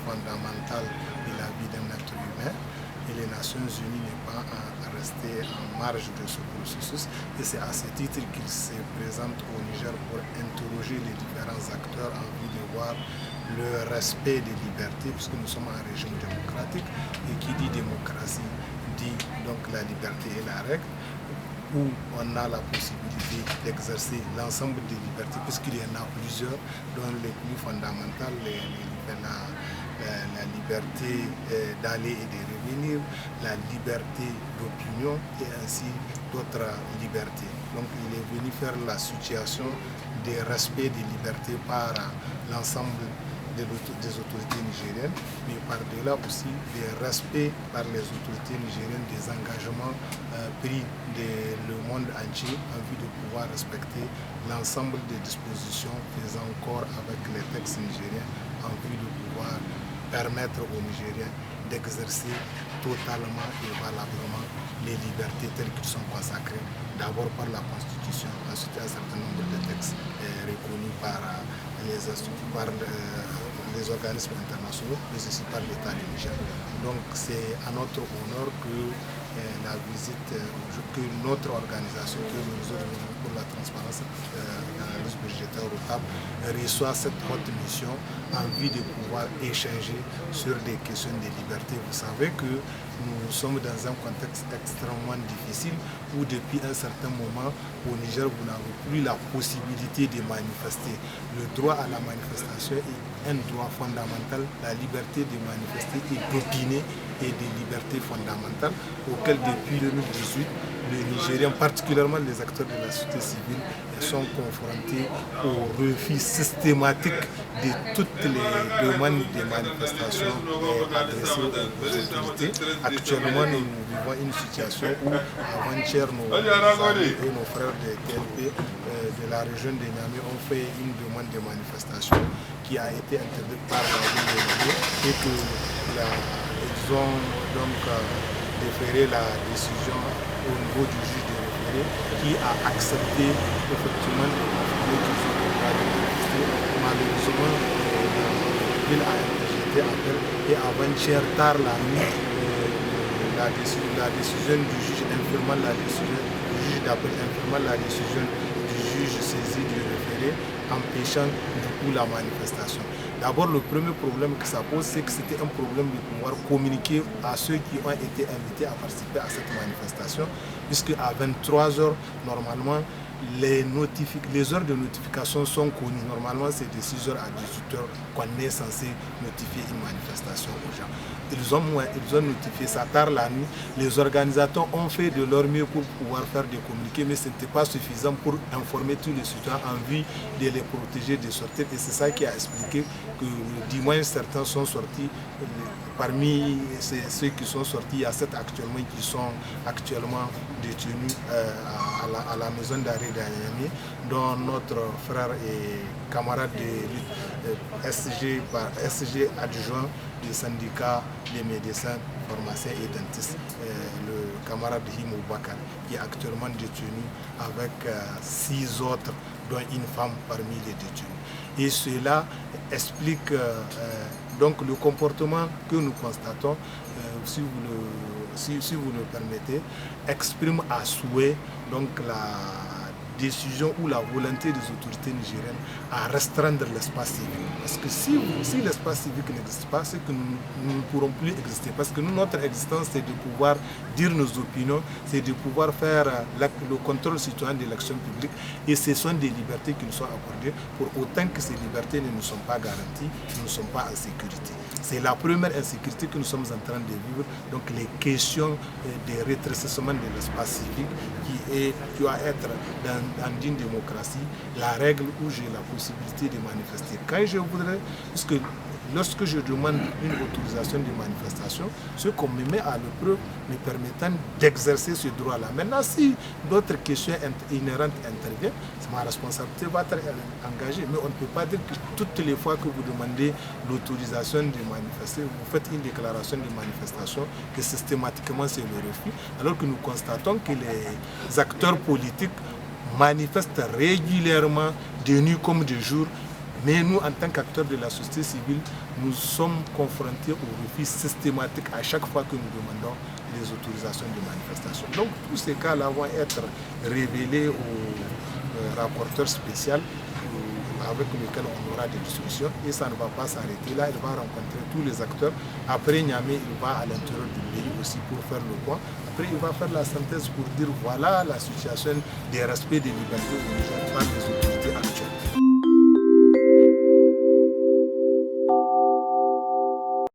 fondamentale de la vie d'un être humain. Et les Nations Unies n'est pas à rester en marge de ce processus. Et c'est à ce titre qu'il se présente au Niger pour interroger les différents acteurs en vue de voir le respect des libertés, puisque nous sommes un régime démocratique. Et qui dit démocratie dit donc la liberté et la règle, où on a la possibilité d'exercer l'ensemble des libertés, puisqu'il y en a plusieurs, dont les plus fondamentales, la liberté d'aller et de revenir, la liberté d'opinion et ainsi d'autres libertés. Donc il est venu faire la situation des respects des libertés par l'ensemble des autorités nigériennes, mais par-delà aussi des respects par les autorités nigériennes des engagements pris le monde entier en vue de pouvoir respecter l'ensemble des dispositions faisant corps avec les textes nigériens en vue de pouvoir permettre aux Nigériens d'exercer totalement et valablement les libertés telles qu'elles sont consacrées, d'abord par la Constitution, ensuite un certain nombre de textes reconnus par les organismes internationaux, mais aussi par l'État du Niger. Donc c'est à notre honneur que la visite, que notre organisation, que le réseau pour la transparence et l'analyse budgétaire au TAP, reçoit cette haute mission en vue de pouvoir échanger sur des questions de liberté. Vous savez que nous sommes dans un contexte extrêmement difficile où depuis un certain moment au Niger, vous n'avez plus la possibilité de manifester. Le droit à la manifestation est un droit fondamental, la liberté de manifester et d'opiner et des libertés fondamentales auxquelles depuis 2018, les Nigériens, particulièrement les acteurs de la société civile, sont confrontés au refus systématique de toutes les demandes de manifestation adressées aux autorités. Actuellement, nous vivons une situation où avant-hier, nos amis et nos frères de TLP de la région de Niamey ont fait une demande de manifestation qui a été interdite par la ville de Niamey et qu'ils ont donc déféré la décision au niveau du juge de référé qui a accepté effectivement de confirmer qu'ils ont le droit de manifester. Malheureusement, la ville a interjeté appel et avant-hier tard la nuit, la décision du juge infirmant la décision du juge d'appel infirmant la décision du juge saisi du référé empêchant du coup la manifestation. D'abord, le premier problème que ça pose, c'est que c'était un problème de pouvoir communiquer à ceux qui ont été invités à participer à cette manifestation, puisque à 23 h, normalement, les heures de notification sont connues. Normalement, c'est de 6 h à 18 h qu'on est censé notifier une manifestation aux gens. Ils ont notifié ça tard la nuit. Les organisateurs ont fait de leur mieux pour pouvoir faire des communiqués, mais ce n'était pas suffisant pour informer tous les citoyens en vue de les protéger de sortir. Et c'est ça qui a expliqué que dimanche, certains sont sortis. Parmi ceux qui sont sortis, il y a 7 actuellement qui sont actuellement détenus à la maison d'arrêt d'Aniamey, dont notre frère et camarade de SG adjoint du syndicat des médecins, pharmaciens et dentistes, le camarade Himo Bakar, qui est actuellement détenu avec 6 autres, dont une femme parmi les détenus. Et cela explique donc le comportement que nous constatons, si vous le permettez, exprime à souhait donc la décision ou la volonté des autorités nigériennes à restreindre l'espace civique. Parce que si l'espace civique n'existe pas, c'est que nous ne pourrons plus exister. Parce que nous, notre existence, c'est de pouvoir dire nos opinions, c'est de pouvoir faire le contrôle citoyen de l'action publique. Et ce sont des libertés qui nous sont accordées. Pour autant que ces libertés ne nous sont pas garanties, nous ne sommes pas en sécurité. C'est la première insécurité que nous sommes en train de vivre. Donc les questions des rétrécissements de l'espace civique qui doit être dans une démocratie, la règle où j'ai la possibilité de manifester. Quand je voudrais, parce que lorsque je demande une autorisation de manifestation, ce qu'on me met à l'épreuve me permettant d'exercer ce droit-là. Maintenant, si d'autres questions inhérentes interviennent, ma responsabilité va être engagée. Mais on ne peut pas dire que toutes les fois que vous demandez l'autorisation de manifester, vous faites une déclaration de manifestation, que systématiquement c'est le refus, alors que nous constatons que les acteurs politiques manifestent régulièrement de nuit comme de jour Mais nous, en tant qu'acteurs de la société civile, nous sommes confrontés au refus systématique à chaque fois que nous demandons les autorisations de manifestation. Donc tous ces cas-là vont être révélés au rapporteur spécial avec lequel on aura des discussions et ça ne va pas s'arrêter là, il va rencontrer tous les acteurs. Après Niamey, il va à l'intérieur du pays aussi pour faire le point. Après, il va faire la synthèse pour dire voilà la situation des respects des libertés par les autorités actuelles.